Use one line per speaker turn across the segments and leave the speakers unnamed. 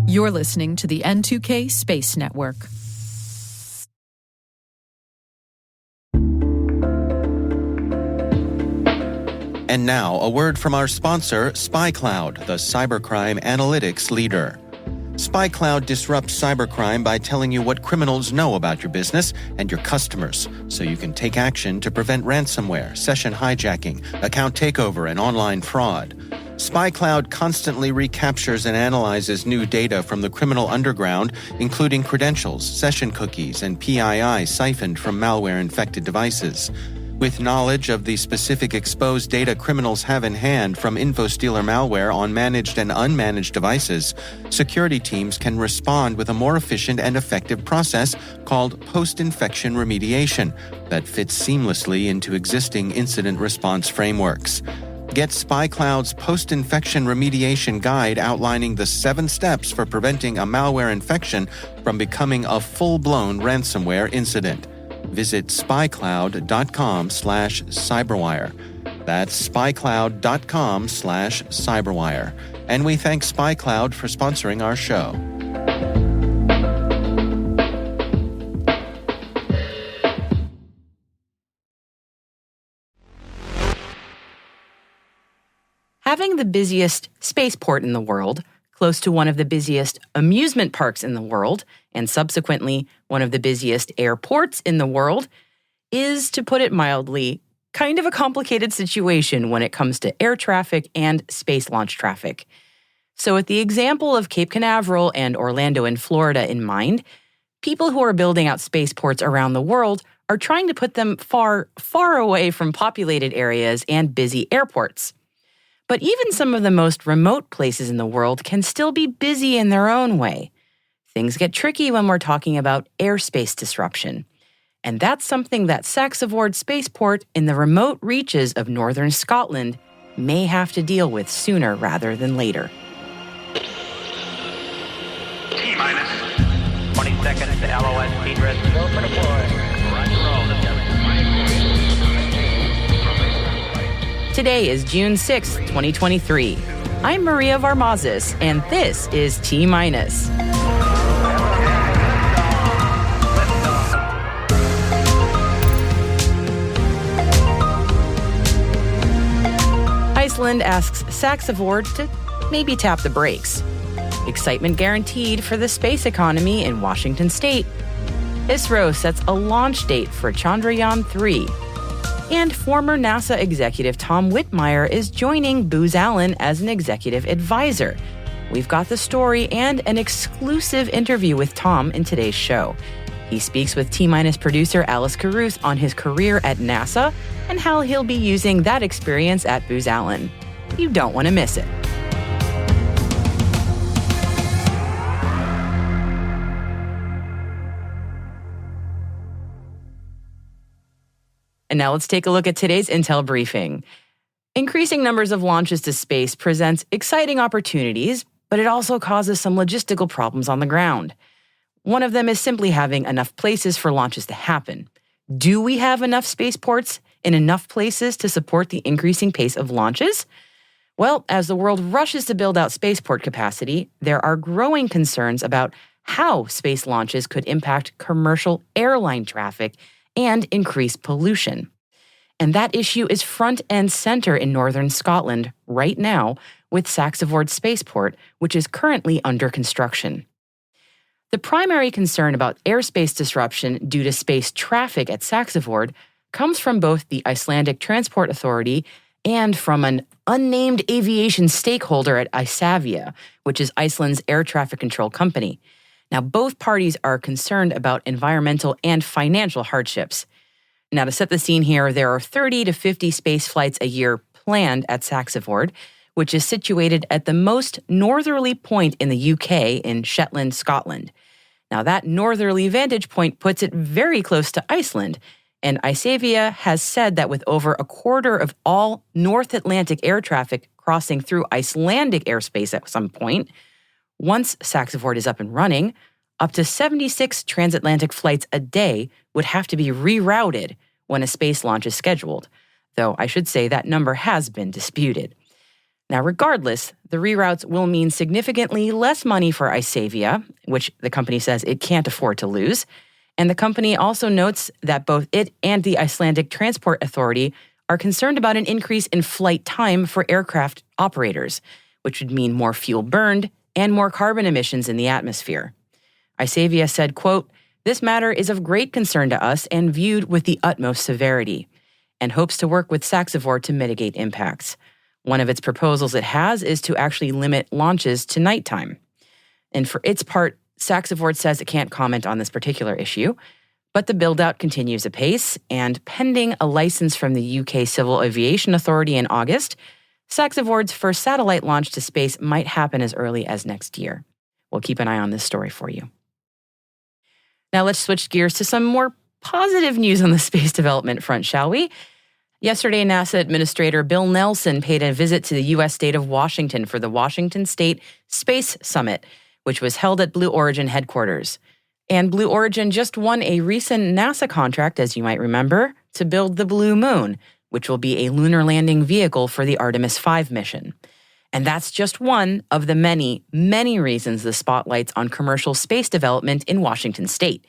You're listening to the N2K Space Network.
And now, a word from our sponsor, SpyCloud, the cybercrime analytics leader. SpyCloud disrupts cybercrime by telling you what criminals know about your business and your customers, so you can take action to prevent ransomware, session hijacking, account takeover, and online fraud. SpyCloud constantly recaptures and analyzes new data from the criminal underground, including credentials, session cookies, and PII siphoned from malware-infected devices. With knowledge of the specific exposed data criminals have in hand from InfoStealer malware on managed and unmanaged devices, security teams can respond with a more efficient and effective process called post-infection remediation that fits seamlessly into existing incident response frameworks. Get SpyCloud's post-infection remediation guide outlining the 7 steps for preventing a malware infection from becoming a full-blown ransomware incident. Visit spycloud.com/cyberwire. That's spycloud.com/cyberwire. And we thank SpyCloud for sponsoring our show.
Having the busiest spaceport in the world, close to one of the busiest amusement parks in the world, and subsequently one of the busiest airports in the world, is, to put it mildly, kind of a complicated situation when it comes to air traffic and space launch traffic. So with the example of Cape Canaveral and Orlando in Florida in mind, people who are building out spaceports around the world are trying to put them far, far away from populated areas and busy airports. But even some of the most remote places in the world can still be busy in their own way. Things get tricky when we're talking about airspace disruption. And that's something that SaxaVord Spaceport in the remote reaches of northern Scotland may have to deal with sooner rather than later.
T-minus 20 seconds to LOS speed rest. Go for deploy. Roger roll.
Today is June 6, 2023. I'm Maria Varmazis, and this is T-minus. Iceland asks SaxaVord to maybe tap the brakes. Excitement guaranteed for the space economy in Washington state. ISRO sets a launch date for Chandrayaan 3. And former NASA executive Tom Whitmeyer is joining Booz Allen as an executive advisor. We've got the story and an exclusive interview with Tom in today's show. He speaks with T-minus producer Alice Caruth on his career at NASA and how he'll be using that experience at Booz Allen. You don't want to miss it. And now let's take a look at today's Intel briefing. Increasing numbers of launches to space presents exciting opportunities, but it also causes some logistical problems on the ground. One of them is simply having enough places for launches to happen. Do we have enough spaceports in enough places to support the increasing pace of launches? Well, as the world rushes to build out spaceport capacity, there are growing concerns about how space launches could impact commercial airline traffic and increase pollution. And that issue is front and center in northern Scotland right now with SaxaVord Spaceport, which is currently under construction. The primary concern about airspace disruption due to space traffic at SaxaVord comes from both the Icelandic Transport Authority and from an unnamed aviation stakeholder at Isavia, which is Iceland's air traffic control company. Now, both parties are concerned about environmental and financial hardships. Now, to set the scene here, there are 30 to 50 space flights a year planned at SaxaVord, which is situated at the most northerly point in the UK in Shetland, Scotland. Now, that northerly vantage point puts it very close to Iceland, and Isavia has said that with over a quarter of all North Atlantic air traffic crossing through Icelandic airspace at some point, once SaxaVord is up and running, up to 76 transatlantic flights a day would have to be rerouted when a space launch is scheduled, though I should say that number has been disputed. Now, regardless, the reroutes will mean significantly less money for ISAVia, which the company says it can't afford to lose. And the company also notes that both it and the Icelandic Transport Authority are concerned about an increase in flight time for aircraft operators, which would mean more fuel burned and more carbon emissions in the atmosphere. ISAVia said, quote, "This matter is of great concern to us and viewed with the utmost severity, and hopes to work with SaxaVord to mitigate impacts. One of its proposals it has is to actually limit launches to nighttime." And for its part, SaxaVord says it can't comment on this particular issue, but the build-out continues apace, and pending a license from the UK Civil Aviation Authority in August, SaxaVord's first satellite launch to space might happen as early as next year. We'll keep an eye on this story for you. Now let's switch gears to some more positive news on the space development front, shall we? Yesterday, NASA Administrator Bill Nelson paid a visit to the U.S. state of Washington for the Washington State Space Summit, which was held at Blue Origin headquarters. And Blue Origin just won a recent NASA contract, as you might remember, to build the Blue Moon, which will be a lunar landing vehicle for the Artemis 5 mission. And that's just one of the many, many reasons the spotlight's on commercial space development in Washington state,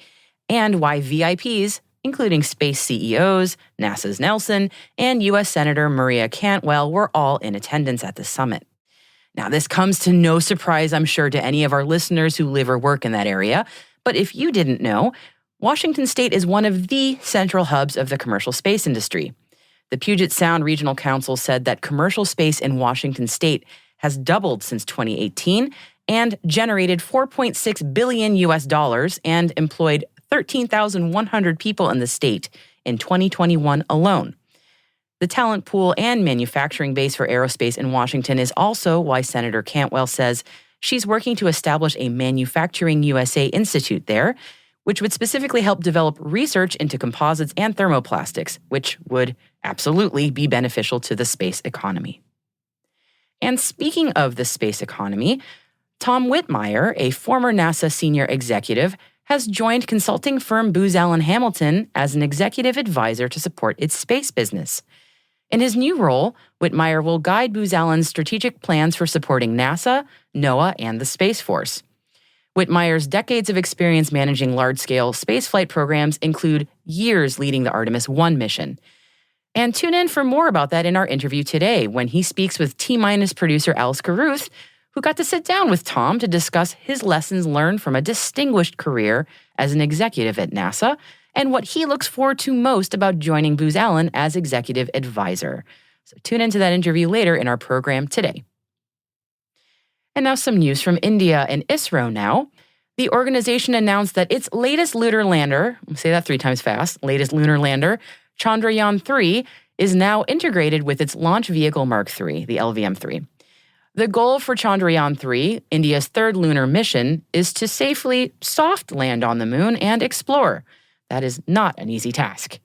and why VIPs, including space CEOs, NASA's Nelson, and U.S. Senator Maria Cantwell, were all in attendance at the summit. Now, this comes to no surprise, I'm sure, to any of our listeners who live or work in that area, but if you didn't know, Washington state is one of the central hubs of the commercial space industry. The Puget Sound Regional Council said that commercial space in Washington state has doubled since 2018 and generated $4.6 billion and employed 13,100 people in the state in 2021 alone. The talent pool and manufacturing base for aerospace in Washington is also why Senator Cantwell says she's working to establish a Manufacturing USA Institute there, which would specifically help develop research into composites and thermoplastics, which would absolutely be beneficial to the space economy. And speaking of the space economy, Tom Whitmeyer, a former NASA senior executive, has joined consulting firm Booz Allen Hamilton as an executive advisor to support its space business. In his new role, Whitmeyer will guide Booz Allen's strategic plans for supporting NASA, NOAA, and the Space Force. Whitmeyer's decades of experience managing large-scale spaceflight programs include years leading the Artemis 1 mission. And tune in for more about that in our interview today when he speaks with T-Minus producer Alice Carruth, who got to sit down with Tom to discuss his lessons learned from a distinguished career as an executive at NASA and what he looks forward to most about joining Booz Allen as executive advisor. So tune into that interview later in our program today. And now some news from India and ISRO now. The organization announced that its latest lunar lander, I'll say that 3 times fast, latest lunar lander, Chandrayaan 3, is now integrated with its launch vehicle Mark III, the LVM-3. The goal for Chandrayaan 3, India's third lunar mission, is to safely soft land on the moon and explore. That is not an easy task.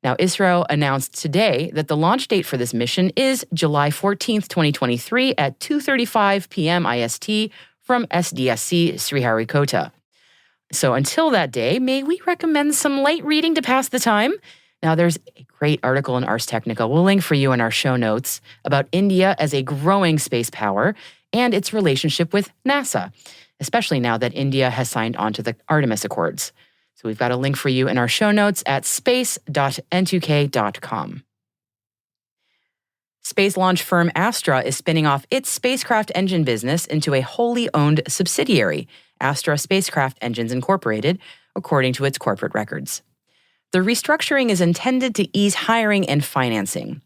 Now, ISRO announced today that the launch date for this mission is July 14th, 2023 at 2:35 p.m. IST from SDSC Sriharikota. So until that day, may we recommend some light reading to pass the time? Now, there's a great article in Ars Technica we'll link for you in our show notes about India as a growing space power and its relationship with NASA, especially now that India has signed on to the Artemis Accords. So we've got a link for you in our show notes at space.n2k.com. Space launch firm Astra is spinning off its spacecraft engine business into a wholly owned subsidiary, Astra Spacecraft Engines Incorporated, according to its corporate records. The restructuring is intended to ease hiring and financing.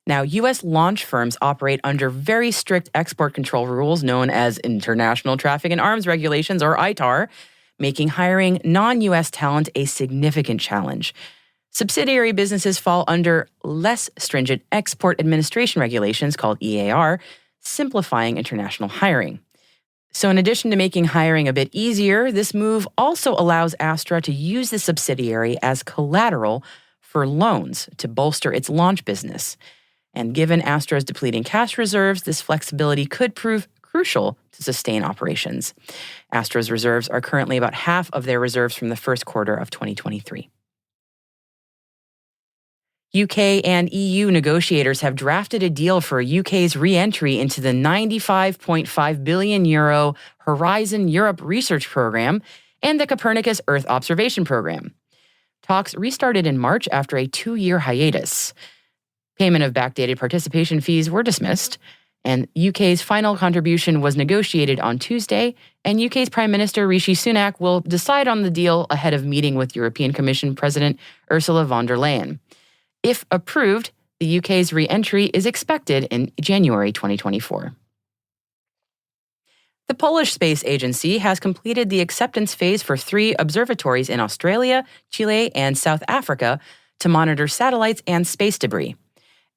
Now, U.S. launch firms operate under very strict export control rules known as International Traffic in Arms Regulations, or ITAR, making hiring non-U.S. talent a significant challenge. Subsidiary businesses fall under less stringent export administration regulations called EAR, simplifying international hiring. So in addition to making hiring a bit easier, this move also allows Astra to use the subsidiary as collateral for loans to bolster its launch business. And given Astra's depleting cash reserves, this flexibility could prove crucial to sustain operations. Astra's reserves are currently about half of their reserves from the first quarter of 2023. UK and EU negotiators have drafted a deal for UK's re-entry into the €95.5 billion Horizon Europe Research Programme and the Copernicus Earth Observation Programme. Talks restarted in March after a 2-year hiatus. Payment of backdated participation fees were dismissed, and UK's final contribution was negotiated on Tuesday, and UK's Prime Minister Rishi Sunak will decide on the deal ahead of meeting with European Commission President Ursula von der Leyen. If approved, the UK's re-entry is expected in January 2024. The Polish Space Agency has completed the acceptance phase for 3 observatories in Australia, Chile, and South Africa to monitor satellites and space debris.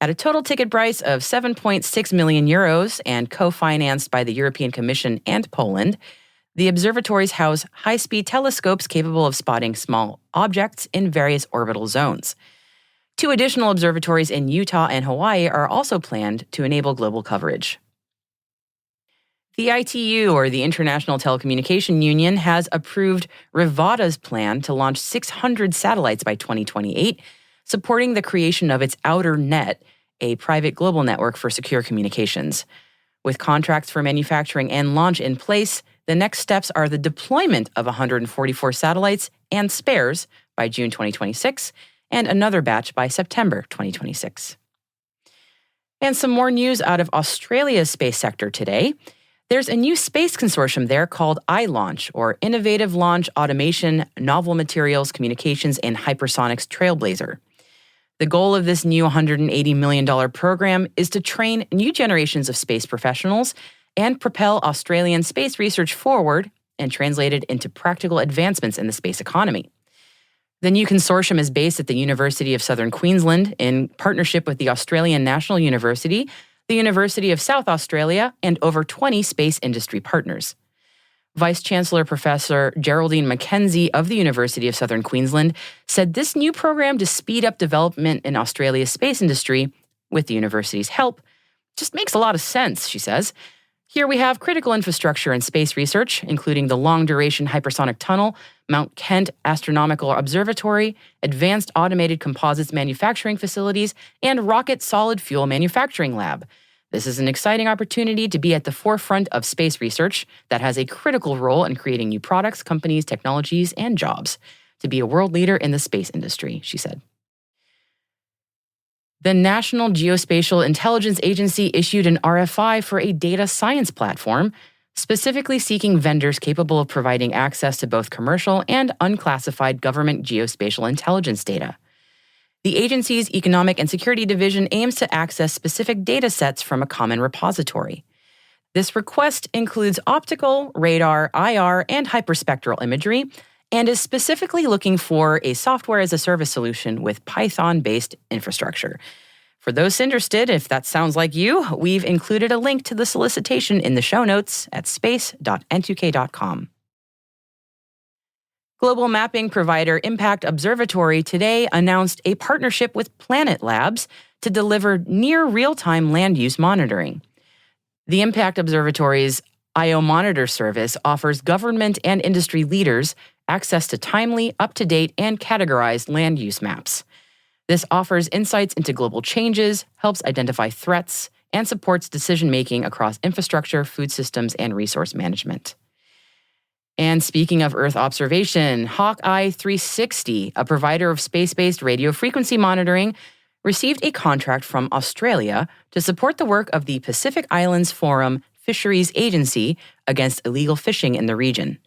At a total ticket price of €7.6 million and co-financed by the European Commission and Poland, the observatories house high-speed telescopes capable of spotting small objects in various orbital zones. 2 additional observatories in Utah and Hawaii are also planned to enable global coverage. The ITU, or the International Telecommunication Union, has approved Rivada's plan to launch 600 satellites by 2028, supporting the creation of its Outer Net, a private global network for secure communications. With contracts for manufacturing and launch in place, the next steps are the deployment of 144 satellites and spares by June 2026, and another batch by September 2026. And some more news out of Australia's space sector today. There's a new space consortium there called iLaunch, or Innovative Launch Automation, Novel Materials, Communications, and Hypersonics Trailblazer. The goal of this new $180 million program is to train new generations of space professionals and propel Australian space research forward and translate it into practical advancements in the space economy. The new consortium is based at the University of Southern Queensland in partnership with the Australian National University, the University of South Australia, and over 20 space industry partners. Vice-Chancellor Professor Geraldine McKenzie of the University of Southern Queensland said this new program to speed up development in Australia's space industry, with the university's help, just makes a lot of sense, she says. Here we have critical infrastructure in space research, including the long-duration hypersonic tunnel, Mount Kent Astronomical Observatory, advanced automated composites manufacturing facilities, and rocket solid fuel manufacturing lab. This is an exciting opportunity to be at the forefront of space research that has a critical role in creating new products, companies, technologies, and jobs. To be a world leader in the space industry, she said. The National Geospatial Intelligence Agency issued an RFI for a data science platform, specifically seeking vendors capable of providing access to both commercial and unclassified government geospatial intelligence data. The agency's Economic and Security Division aims to access specific data sets from a common repository. This request includes optical, radar, IR, and hyperspectral imagery, and is specifically looking for a software-as-a-service solution with Python-based infrastructure. For those interested, if that sounds like you, we've included a link to the solicitation in the show notes at space.n2k.com. Global mapping provider Impact Observatory today announced a partnership with Planet Labs to deliver near real-time land use monitoring. The Impact Observatory's IO Monitor service offers government and industry leaders access to timely, up-to-date, and categorized land use maps. This offers insights into global changes, helps identify threats, and supports decision-making across infrastructure, food systems, and resource management. And speaking of Earth observation, Hawkeye 360, a provider of space-based radio frequency monitoring, received a contract from Australia to support the work of the Pacific Islands Forum Fisheries Agency against illegal fishing in the region.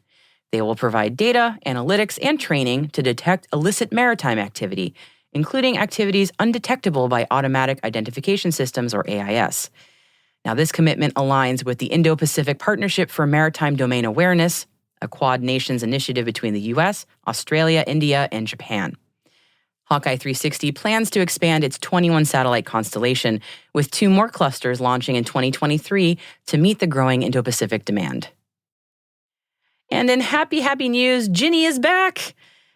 They will provide data, analytics, and training to detect illicit maritime activity, including activities undetectable by automatic identification systems, or AIS. Now, this commitment aligns with the Indo-Pacific Partnership for Maritime Domain Awareness, a Quad Nations initiative between the U.S., Australia, India, and Japan. Hawkeye 360 plans to expand its 21-satellite constellation, with 2 more clusters launching in 2023 to meet the growing Indo-Pacific demand. And in happy news, Ginny is back!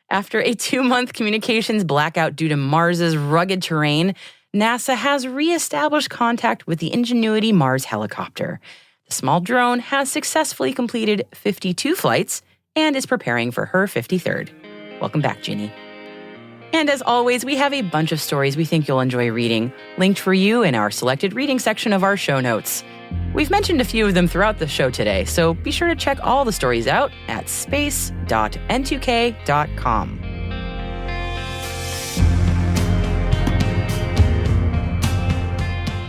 After a 2-month communications blackout due to Mars's rugged terrain, NASA has reestablished contact with the Ingenuity Mars helicopter. The small drone has successfully completed 52 flights and is preparing for her 53rd. Welcome back, Ginny. And as always, we have a bunch of stories we think you'll enjoy reading, linked for you in our selected reading section of our show notes. We've mentioned a few of them throughout the show today, so be sure to check all the stories out at space.n2k.com.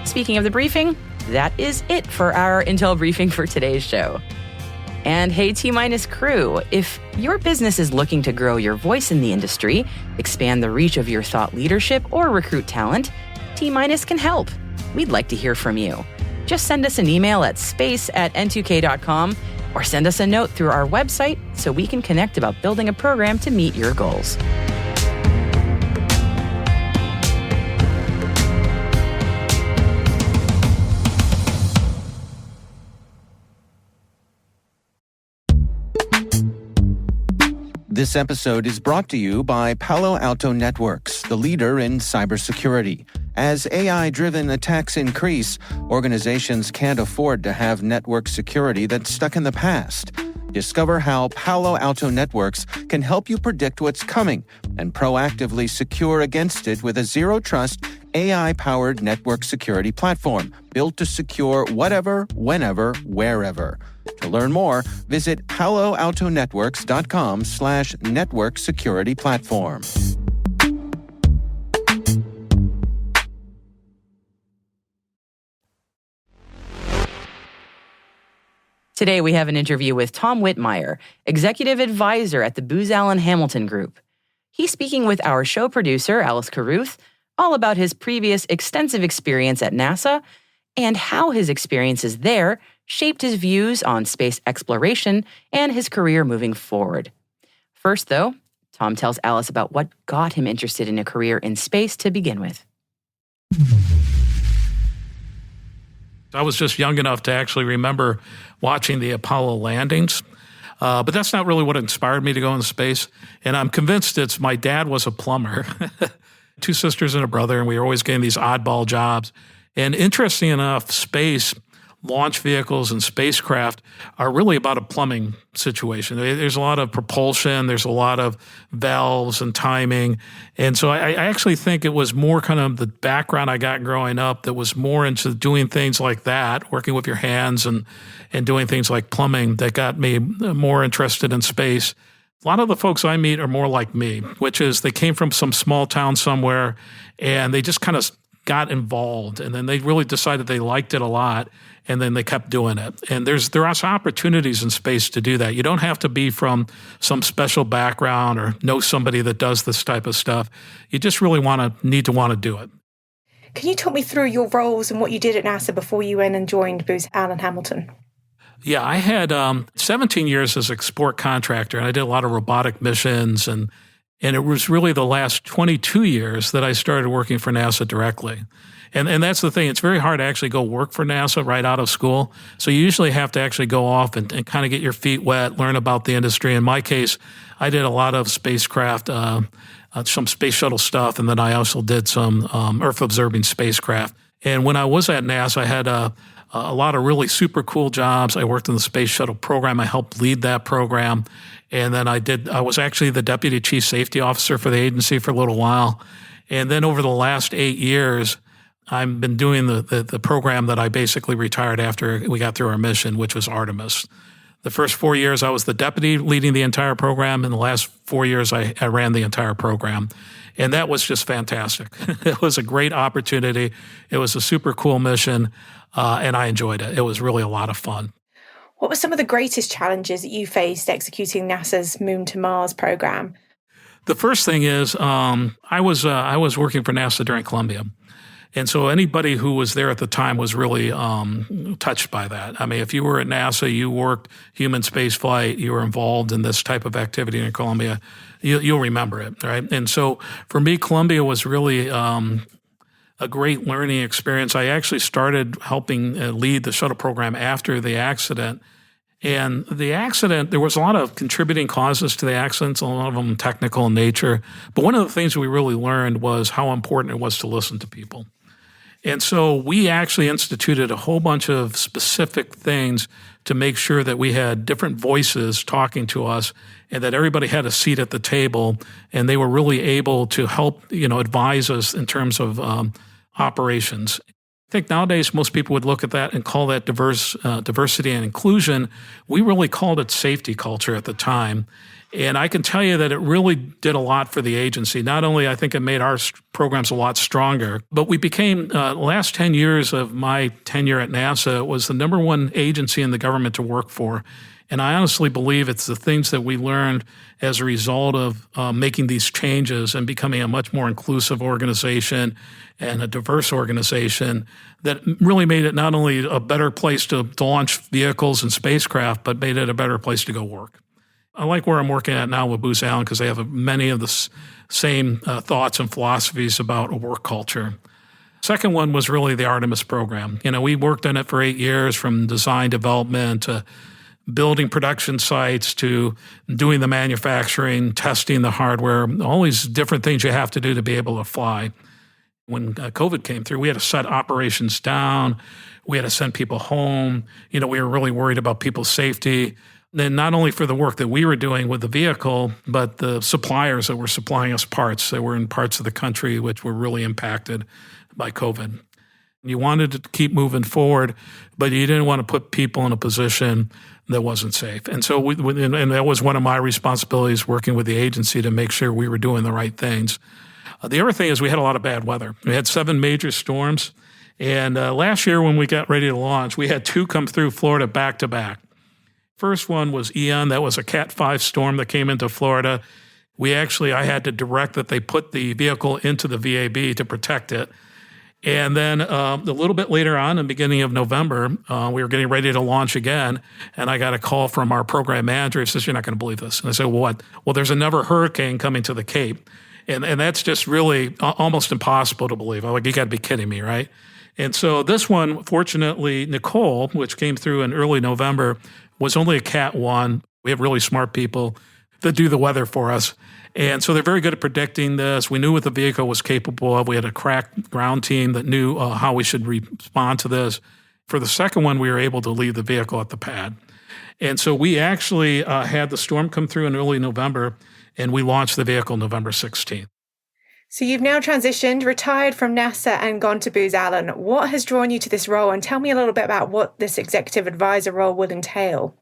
Speaking of the briefing, that is it for our Intel briefing for today's show. And hey, T-Minus crew, if your business is looking to grow your voice in the industry, expand the reach of your thought leadership, or recruit talent, T-Minus can help. We'd like to hear from you. Just send us an email at space@n2k.com or send us a note through our website so we can connect about building a program to meet your goals.
This episode is brought to you by Palo Alto Networks, the leader in cybersecurity. As AI-driven attacks increase, organizations can't afford to have network security that's stuck in the past. Discover how Palo Alto Networks can help you predict what's coming and proactively secure against it with a zero-trust, AI-powered network security platform built to secure whatever, whenever, wherever. To learn more, visit paloaltonetworks.com/network security platform.
Today, we have an interview with Tom Whitmeyer, Executive Advisor at the Booz Allen Hamilton Group. He's speaking with our show producer, Alice Carruth, all about his previous extensive experience at NASA and how his experiences there shaped his views on space exploration and his career moving forward. First, though, Tom tells Alice about what got him interested in a career in space to begin with.
I was just young enough to actually remember watching the Apollo landings. But that's not really what inspired me to go into space. And I'm convinced it's my dad was a plumber, 2 sisters and a brother, and we were always getting these oddball jobs. And interesting enough, space, launch vehicles and spacecraft are really about a plumbing situation. There's a lot of propulsion, there's a lot of valves and timing. And so I actually think it was more kind of the background I got growing up that was more into doing things like that, working with your hands and doing things like plumbing that got me more interested in space. A lot of the folks I meet are more like me, which is they came from some small town somewhere and they just kind of got involved, and then they really decided they liked it a lot, and then they kept doing it. And there are some opportunities in space to do that. You don't have to be from some special background or know somebody that does this type of stuff. You just really need to want to do it.
Can you talk me through your roles and what you did at NASA before you went and joined Booz Allen Hamilton?
Yeah, I had 17 years as a support contractor, and I did a lot of robotic missions, and it was really the last 22 years that I started working for NASA directly. And that's the thing. It's very hard to actually go work for NASA right out of school. So you usually have to actually go off and kind of get your feet wet, learn about the industry. In my case, I did a lot of spacecraft, some space shuttle stuff, and then I also did some Earth-observing spacecraft. And when I was at NASA, I had a lot of really super cool jobs. I worked in the space shuttle program. I helped lead that program. And then I was actually the deputy chief safety officer for the agency for a little while. And then over the last 8 years, I've been doing the program that I basically retired after we got through our mission, which was Artemis. The first 4 years, I was the deputy leading the entire program. And the last 4 years, I ran the entire program. And that was just fantastic. It was a great opportunity. It was a super cool mission, and I enjoyed it. It was really a lot of fun.
What were some of the greatest challenges that you faced executing NASA's Moon to Mars program?
The first thing is I was working for NASA during Columbia. And so anybody who was there at the time was really touched by that. I mean, if you were at NASA, you worked human space flight, you were involved in this type of activity in Columbia, you'll remember it, right? And so for me, Columbia was really a great learning experience. I actually started helping lead the shuttle program after the accident. And the accident, there was a lot of contributing causes to the accidents, a lot of them technical in nature. But one of the things we really learned was how important it was to listen to people. And so we actually instituted a whole bunch of specific things to make sure that we had different voices talking to us and that everybody had a seat at the table and they were really able to help, advise us in terms of operations. I think nowadays most people would look at that and call that diversity and inclusion. We really called it safety culture at the time. And I can tell you that it really did a lot for the agency. Not only I think it made our programs a lot stronger, but we became, last 10 years of my tenure at NASA, was the number one agency in the government to work for. And I honestly believe it's the things that we learned as a result of making these changes and becoming a much more inclusive organization and a diverse organization that really made it not only a better place to launch vehicles and spacecraft, but made it a better place to go work. I like where I'm working at now with Booz Allen because they have many of the same thoughts and philosophies about a work culture. Second one was really the Artemis program. We worked on it for 8 years, from design development to building production sites to doing the manufacturing, testing the hardware, all these different things you have to do to be able to fly. When COVID came through, we had to shut operations down. We had to send people home. We were really worried about people's safety. Then not only for the work that we were doing with the vehicle, but the suppliers that were supplying us parts that were in parts of the country which were really impacted by COVID. You wanted to keep moving forward, but you didn't want to put people in a position that wasn't safe. And so and that was one of my responsibilities, working with the agency to make sure we were doing the right things. The other thing is we had a lot of bad weather. We had 7 major storms. And last year when we got ready to launch, we had 2 come through Florida back to back. First one was Ian. That was a Cat 5 storm that came into Florida. I had to direct that they put the vehicle into the VAB to protect it. And then a little bit later on, in the beginning of November, we were getting ready to launch again. And I got a call from our program manager. He says, "You're not going to believe this." And I said, "Well, what?" "Well, there's another hurricane coming to the Cape." And that's just really almost impossible to believe. I'm like, "You got to be kidding me, right?" And so this one, fortunately, Nicole, which came through in early November, was only a Cat 1. We have really smart people that do the weather for us. And so they're very good at predicting this. We knew what the vehicle was capable of. We had a crack ground team that knew how we should respond to this. For the second one, we were able to leave the vehicle at the pad. And so we actually had the storm come through in early November, and we launched the vehicle November 16th.
So you've now transitioned, retired from NASA and gone to Booz Allen. What has drawn you to this role? And tell me a little bit about what this executive advisor role would entail.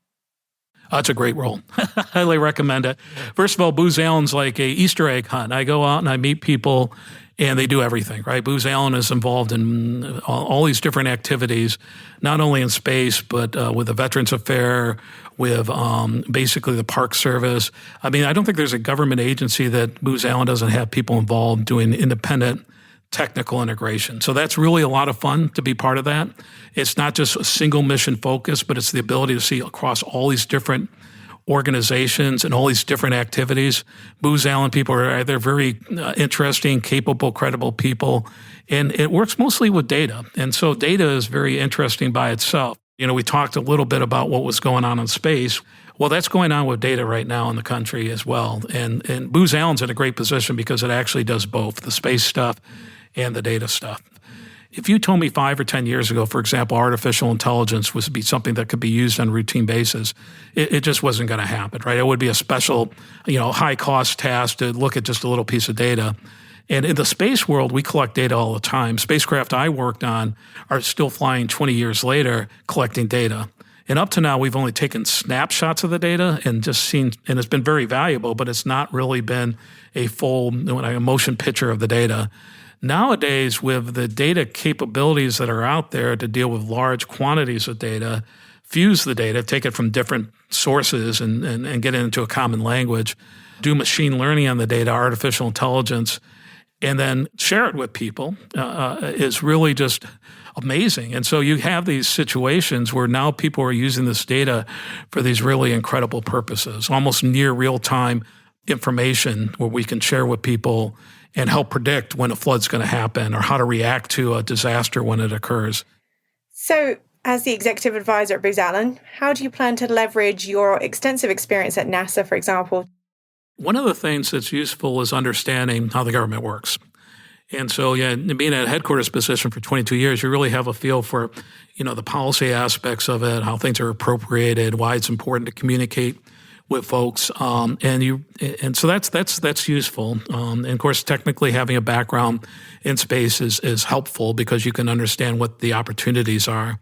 It's a great role. Highly recommend it. First of all, Booz Allen's like a Easter egg hunt. I go out and I meet people and they do everything, right? Booz Allen is involved in all these different activities, not only in space, but with the Veterans Affairs, with basically the Park Service. I mean, I don't think there's a government agency that Booz Allen doesn't have people involved doing independent technical integration. So that's really a lot of fun to be part of that. It's not just a single mission focus, but it's the ability to see across all these different organizations and all these different activities. Booz Allen people they're very interesting, capable, credible people, and it works mostly with data. And so data is very interesting by itself. We talked a little bit about what was going on in space. Well, that's going on with data right now in the country as well. And Booz Allen's in a great position because it actually does both, the space stuff and the data stuff. If you told me 5 or 10 years ago, for example, artificial intelligence would be something that could be used on a routine basis, it just wasn't going to happen, right? It would be a special, high-cost task to look at just a little piece of data. And in the space world, we collect data all the time. Spacecraft I worked on are still flying 20 years later collecting data. And up to now, we've only taken snapshots of the data and just seen, and it's been very valuable, but it's not really been a full motion picture of the data. Nowadays, with the data capabilities that are out there to deal with large quantities of data, fuse the data, take it from different sources and get it into a common language, do machine learning on the data, artificial intelligence, and then share it with people is really just amazing. And so you have these situations where now people are using this data for these really incredible purposes, almost near real-time information where we can share with people and help predict when a flood's going to happen or how to react to a disaster when it occurs.
So, as the executive advisor at Booz Allen, how do you plan to leverage your extensive experience at NASA, for example?
One of the things that's useful is understanding how the government works. And so, being at a headquarters position for 22 years, you really have a feel for, the policy aspects of it, how things are appropriated, why it's important to communicate with folks, and so that's useful. And of course, technically having a background in space is helpful because you can understand what the opportunities are.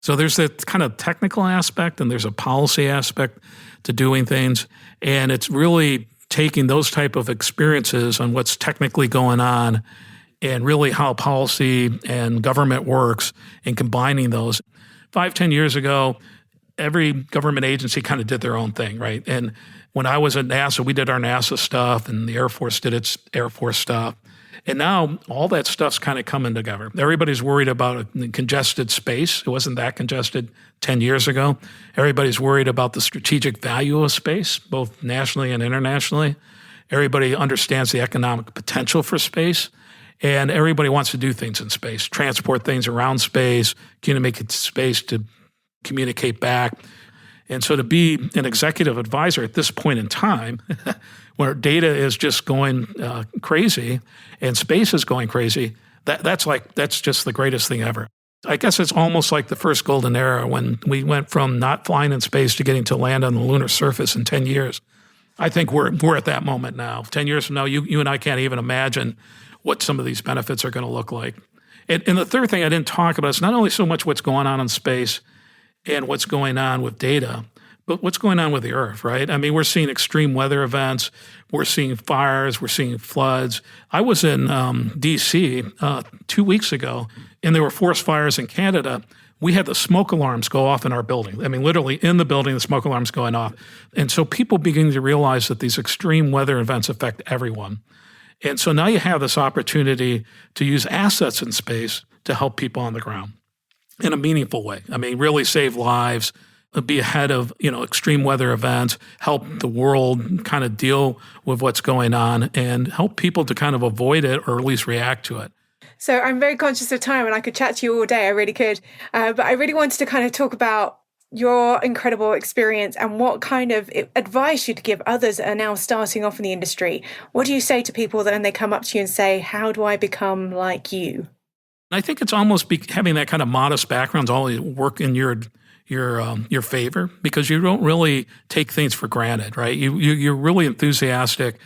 So there's that kind of technical aspect, and there's a policy aspect to doing things, and it's really taking those type of experiences on what's technically going on and really how policy and government works and combining those. 5-10 years ago, every government agency kind of did their own thing, right? And when I was at NASA, we did our NASA stuff, and the Air Force did its Air Force stuff. And now all that stuff's kind of coming together. Everybody's worried about a congested space. It wasn't that congested 10 years ago. Everybody's worried about the strategic value of space, both nationally and internationally. Everybody understands the economic potential for space. And everybody wants to do things in space, transport things around space, communicate space to communicate back. And so to be an executive advisor at this point in time, where data is just going crazy and space is going crazy, that's just the greatest thing ever. I guess it's almost like the first golden era when we went from not flying in space to getting to land on the lunar surface in 10 years. I think we're at that moment now. 10 years from now, you and I can't even imagine what some of these benefits are going to look like. And the third thing I didn't talk about is not only so much what's going on in space and what's going on with data, but what's going on with the Earth, right? I mean, we're seeing extreme weather events. We're seeing fires. We're seeing floods. I was in D.C. 2 weeks ago, and there were forest fires in Canada. We had the smoke alarms go off in our building. I mean, literally in the building, the smoke alarms going off. And so people beginning to realize that these extreme weather events affect everyone. And so now you have this opportunity to use assets in space to help people on the ground in a meaningful way. I mean, really save lives, be ahead of, extreme weather events, help the world kind of deal with what's going on and help people to kind of avoid it or at least react to it.
So I'm very conscious of time and I could chat to you all day, I really could. But I really wanted to kind of talk about your incredible experience and what kind of advice you'd give others that are now starting off in the industry. What do you say to people that when they come up to you and say, how do I become like you?
I think it's almost having that kind of modest background all work in your favor, because you don't really take things for granted, right? You're really enthusiastic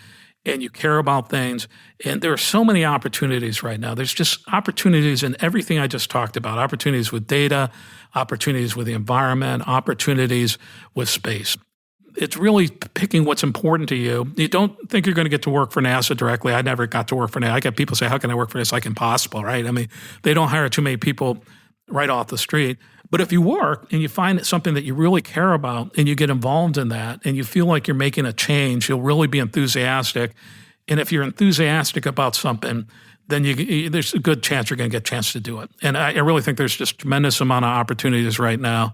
and you care about things. And there are so many opportunities right now. There's just opportunities in everything I just talked about, opportunities with data, opportunities with the environment, opportunities with space. It's really picking what's important to you. You don't think you're going to get to work for NASA directly. I never got to work for NASA. I get people say, how can I work for NASA? Like impossible, right? I mean, they don't hire too many people right off the street. But if you work and you find something that you really care about and you get involved in that and you feel like you're making a change, you'll really be enthusiastic. And if you're enthusiastic about something, then there's a good chance you're going to get a chance to do it. And I really think there's just a tremendous amount of opportunities right now.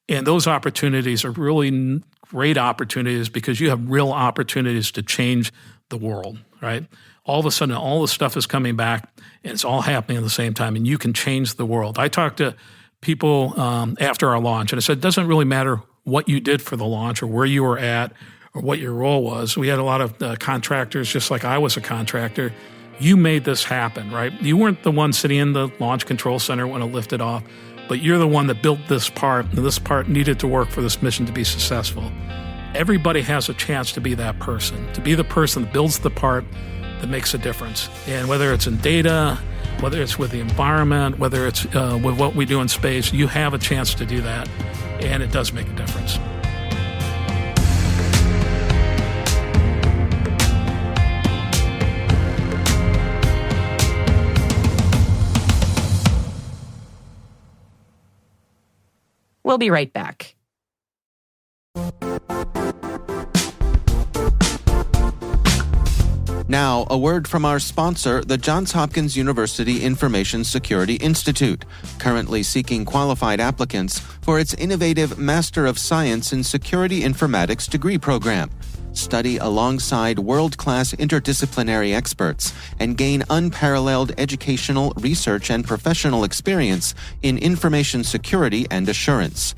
And those opportunities are really great opportunities because you have real opportunities to change the world, right? All of a sudden, all the stuff is coming back and it's all happening at the same time and you can change the world. I talked to people after our launch and I said, it doesn't really matter what you did for the launch or where you were at or what your role was. We had a lot of contractors, just like I was a contractor. You made this happen, right? You weren't the one sitting in the launch control center when it lifted off, but you're the one that built this part, and this part needed to work for this mission to be successful. Everybody has a chance to be that person, to be the person that builds the part that makes a difference. And whether it's in data, whether it's with the environment, whether it's with what we do in space, you have a chance to do that, and it does make a difference.
We'll be right back.
Now, a word from our sponsor, the Johns Hopkins University Information Security Institute, currently seeking qualified applicants for its innovative Master of Science in Security Informatics degree program. Study alongside world-class interdisciplinary experts and gain unparalleled educational, research, and professional experience in information security and assurance.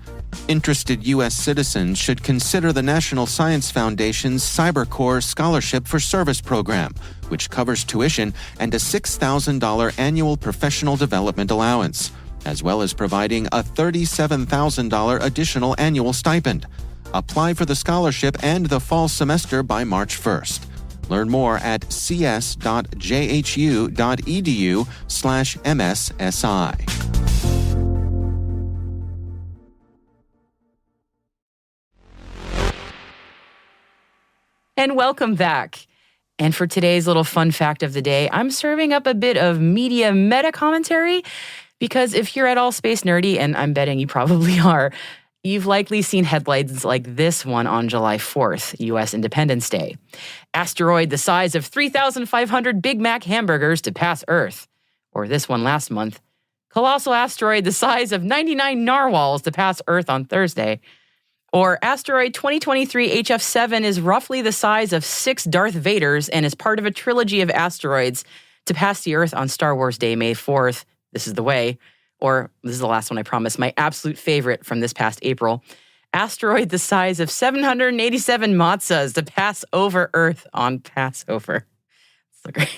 Interested U.S. citizens should consider the National Science Foundation's CyberCore Scholarship for Service program, which covers tuition and a $6,000 annual professional development allowance, as well as providing a $37,000 additional annual stipend. Apply for the scholarship and the fall semester by March 1st. Learn more at cs.jhu.edu/MSSI.
And welcome back. And for today's little fun fact of the day, I'm serving up a bit of media meta commentary because if you're at all space nerdy, and I'm betting you probably are, you've likely seen headlines like this one on July 4th, U.S. Independence Day. Asteroid the size of 3,500 Big Mac hamburgers to pass Earth. Or this one last month. Colossal asteroid the size of 99 narwhals to pass Earth on Thursday. Or asteroid 2023 HF7 is roughly the size of 6 Darth Vaders and is part of a trilogy of asteroids to pass the Earth on Star Wars Day, May 4th. This is the way. Or, this is the last one I promise, my absolute favorite from this past April. Asteroid the size of 787 matzahs to pass over Earth on Passover. So great.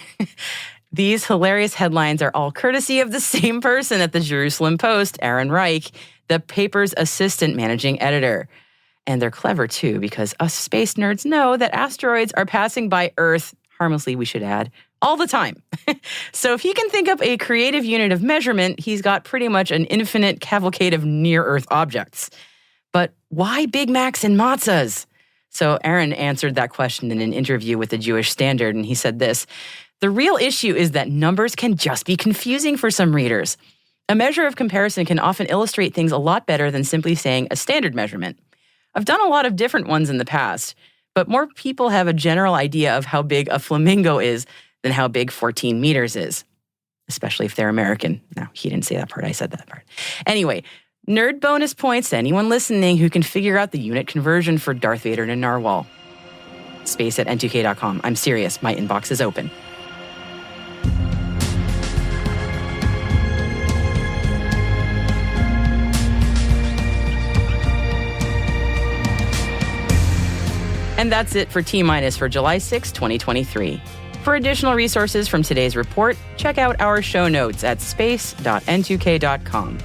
These hilarious headlines are all courtesy of the same person at the Jerusalem Post, Aaron Reich, the paper's assistant managing editor. And they're clever, too, because us space nerds know that asteroids are passing by Earth, harmlessly we should add, all the time. So if he can think up a creative unit of measurement, he's got pretty much an infinite cavalcade of near-Earth objects. But why Big Macs and matzahs? So Aaron answered that question in an interview with the Jewish Standard, and he said this: the real issue is that numbers can just be confusing for some readers. A measure of comparison can often illustrate things a lot better than simply saying a standard measurement. I've done a lot of different ones in the past, but more people have a general idea of how big a flamingo is than how big 14 meters is, especially if they're American. No, he didn't say that part. I said that part. Anyway, nerd bonus points to anyone listening who can figure out the unit conversion for Darth Vader to narwhal. space@n2k.com. I'm serious. My inbox is open. And that's it for T- for July 6, 2023. For additional resources from today's report, check out our show notes at space.n2k.com.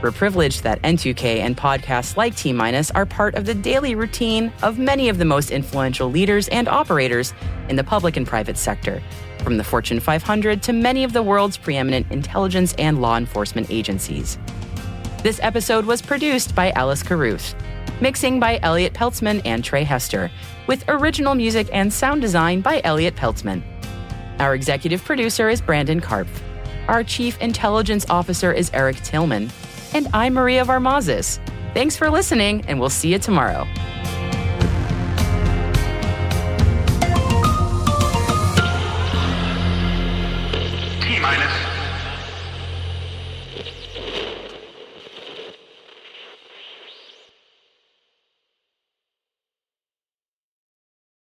We're privileged that N2K and podcasts like T- are part of the daily routine of many of the most influential leaders and operators in the public and private sector, from the Fortune 500 to many of the world's preeminent intelligence and law enforcement agencies. This episode was produced by Alice Carruth. Mixing by Elliot Peltzman and Trey Hester, with original music and sound design by Elliot Peltzman. Our executive producer is Brandon Karpf. Our chief intelligence officer is Eric Tillman. And I'm Maria Varmazis. Thanks for listening, and we'll see you tomorrow.